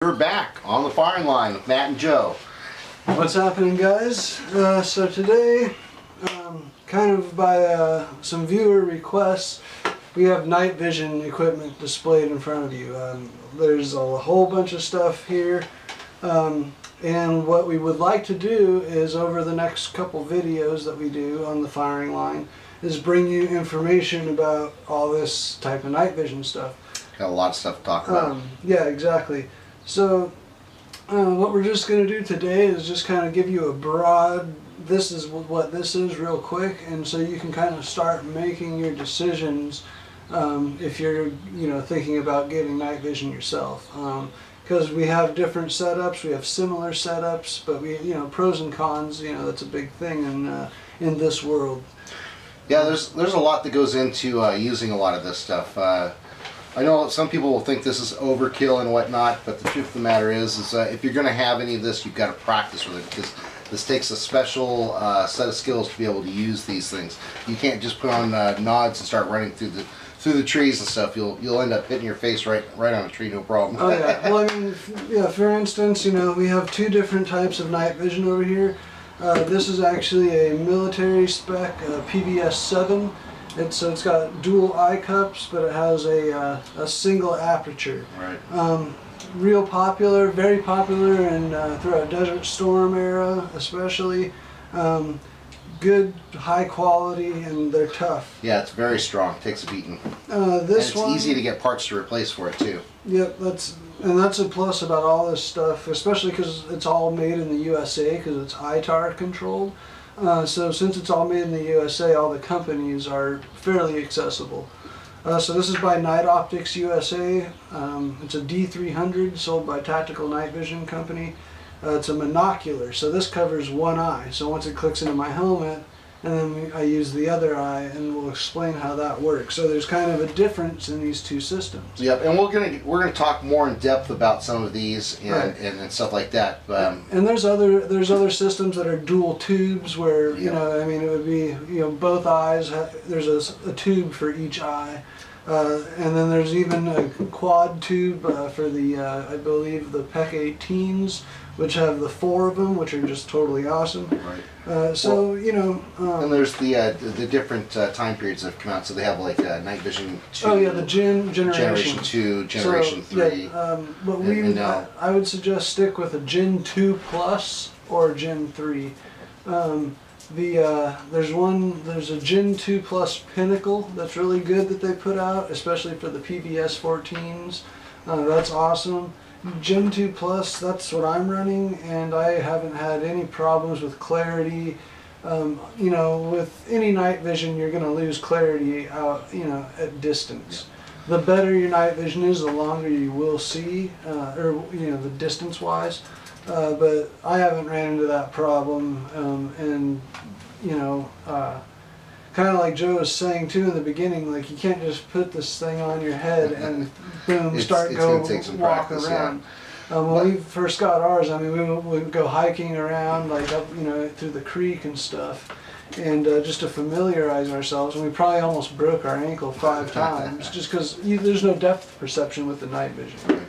We're back on the firing line with Matt and Joe. What's happening, guys? So today, kind of by some viewer requests, we have night vision equipment displayed in front of you. There's a whole bunch of stuff here, and what we would like to do is, over the next couple videos that we do on the firing line, is bring you information about all this type of night vision stuff. Got a lot of stuff to talk about. Yeah, exactly. So what we're just going to do today is just kind of give you a broad, this is what this is real quick, and so you can kind of start making your decisions if you're thinking about getting night vision yourself. Because we have different setups, we have similar setups, but we pros and cons, that's a big thing in this world. Yeah, there's a lot that goes into using a lot of this stuff. I know some people will think this is overkill and whatnot, but the truth of the matter is if you're going to have any of this, you've got to practice with it, because this takes a special set of skills to be able to use these things. You can't just put on nods and start running through the trees and stuff. You'll end up hitting your face right on a tree, no problem. Oh yeah. Well, I mean, yeah. For instance, we have two different types of night vision over here. This is actually a military spec PVS 7. It's got dual eye cups, but it has a single aperture. Right. Real popular, very popular, and throughout Desert Storm era especially. Good, high quality, and they're tough. Yeah, it's very strong. Takes a beating. This and it's easy to get parts to replace for it too. Yep, that's a plus about all this stuff, especially because it's all made in the USA, because it's ITAR controlled. So since it's all made in the USA, all the companies are fairly accessible. So this is by Night Optics USA. It's a D300 sold by Tactical Night Vision Company. It's a monocular, so this covers one eye. So once it clicks into my helmet, and then I use the other eye, and we'll explain how that works. So there's kind of a difference in these two systems. Yep, and we're gonna talk more in depth about some of these and right. and stuff like that. And there's other systems that are dual tubes where yep. I mean, it would be both eyes. There's a tube for each eye. And then there's even a quad tube for the, I believe, the PEC 18s, which have the 4 of them, which are just totally awesome. Right. So, and there's the different time periods that have come out. So they have like Night Vision 2. Oh yeah, the Generation 2, Generation 3. Yeah, but I would suggest stick with a Gen 2 Plus or Gen 3. There's a Gen 2 Plus Pinnacle that's really good that they put out, especially for the PVS 14s. That's awesome. Gen 2 Plus, that's what I'm running, and I haven't had any problems with clarity. With any night vision, you're going to lose clarity out, at distance. Yeah. The better your night vision is, the longer you will see, the distance-wise. But I haven't ran into that problem, and kind of like Joe was saying too in the beginning, like you can't just put this thing on your head and boom, walk around. Yeah. When we first got ours, I mean, we would go hiking around, like up, through the creek and stuff, and just to familiarize ourselves, and we probably almost broke our ankle 5 times, just because there's no depth perception with the night vision. Right.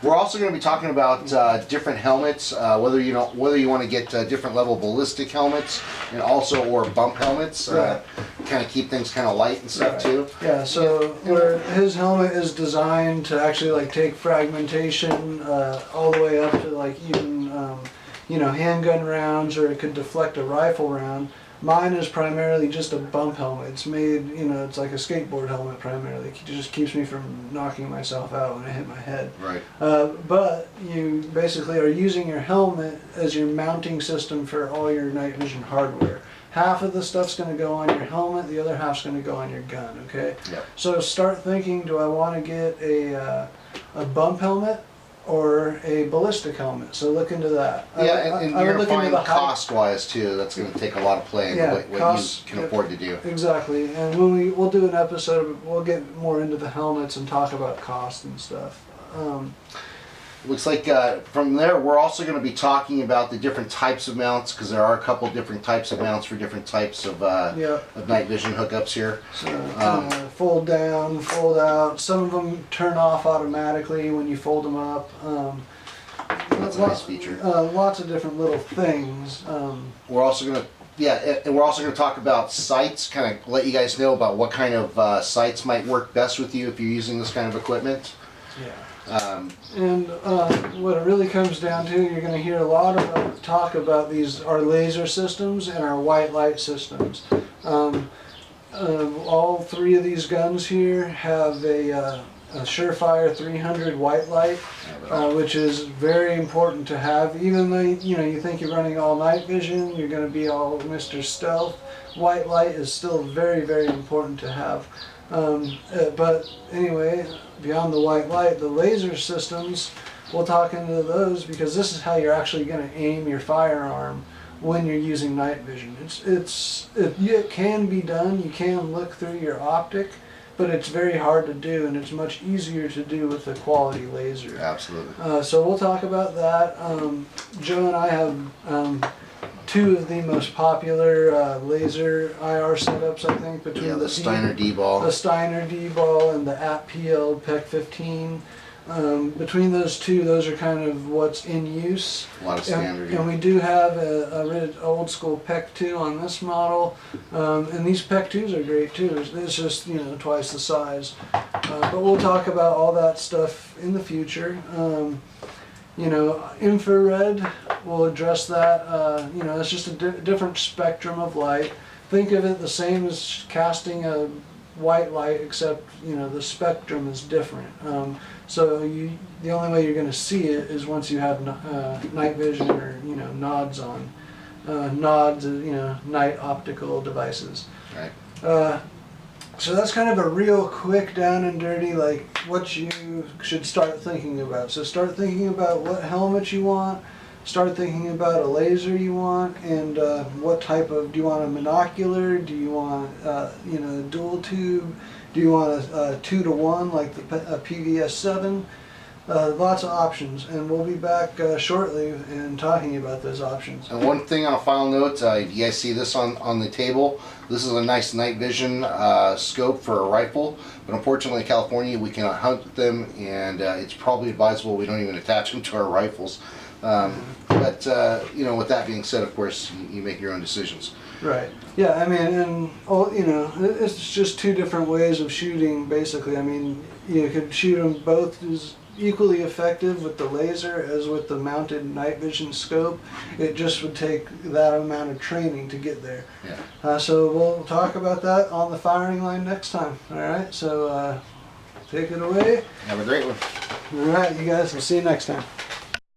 We're also going to be talking about different helmets, whether you want to get different level ballistic helmets, and or bump helmets, right. Kind of keep things kind of light and stuff right. too. Yeah. So where his helmet is designed to actually like take fragmentation all the way up to like even handgun rounds, or it could deflect a rifle round. Mine is primarily just a bump helmet. It's made, it's like a skateboard helmet primarily. It just keeps me from knocking myself out when I hit my head. Right. But you basically are using your helmet as your mounting system for all your night vision hardware. Half of the stuff's going to go on your helmet, the other half's going to go on your gun, okay? Yep. So start thinking, do I want to get a bump helmet or a ballistic helmet? So look into that. Yeah, and you're going to find cost-wise too, that's going to take a lot of play in what you can afford to do. Exactly, and when we'll do an episode, we'll get more into the helmets and talk about cost and stuff. Looks like from there we're also going to be talking about the different types of mounts, because there are a couple different types of mounts for different types of night vision hookups here. So fold down, fold out. Some of them turn off automatically when you fold them up. That's a nice feature. Lots of different little things. We're also gonna, and we're also gonna talk about sights. Kind of let you guys know about what kind of sights might work best with you if you're using this kind of equipment. Yeah. And what it really comes down to, you're going to hear a lot of talk about our laser systems and our white light systems. All three of these guns here have a Surefire 300 white light, which is very important to have. Even though you think you're running all night vision, you're going to be all Mr. Stealth. White light is still very, very important to have. But anyway, beyond the white light, the laser systems, we'll talk into those because this is how you're actually going to aim your firearm when you're using night vision. It can be done. You can look through your optic, but it's very hard to do, and it's much easier to do with a quality laser. Absolutely. So we'll talk about that. Joe and I have two of the most popular laser IR setups, I think, between the Steiner D-ball. The Steiner D-ball and the ATPL PEC 15. Between those two, those are kind of what's in use. A lot of standard. And we do have a old school PEC 2 on this model. And these PEC 2s are great too. It's just, twice the size. But we'll talk about all that stuff in the future. Infrared, we'll address that. It's just a different spectrum of light. Think of it the same as casting a white light, except the spectrum is different. So the only way you're going to see it is once you have night vision or nods on. Nods, night optical devices. Right. So that's kind of a real quick down and dirty, like what you should start thinking about. So start thinking about what helmet you want, start thinking about a laser you want, and what type of, do you want a monocular, do you want a dual tube, do you want a 2-to-1 like the PVS-7? Lots of options, and we'll be back shortly in talking about those options. And one thing on a final note, if you guys see this on the table, this is a nice night vision scope for a rifle, but unfortunately in California we cannot hunt them, and it's probably advisable we don't even attach them to our rifles. But with that being said, of course, you make your own decisions. Right. Yeah, I mean, and it's just two different ways of shooting, basically. I mean, you could shoot them both as equally effective with the laser as with the mounted night vision scope. It just would take that amount of training to get there. Yeah. So we'll talk about that on the firing line next time. All right, so take it away. Have a great one. All right, you guys, we'll see you next time.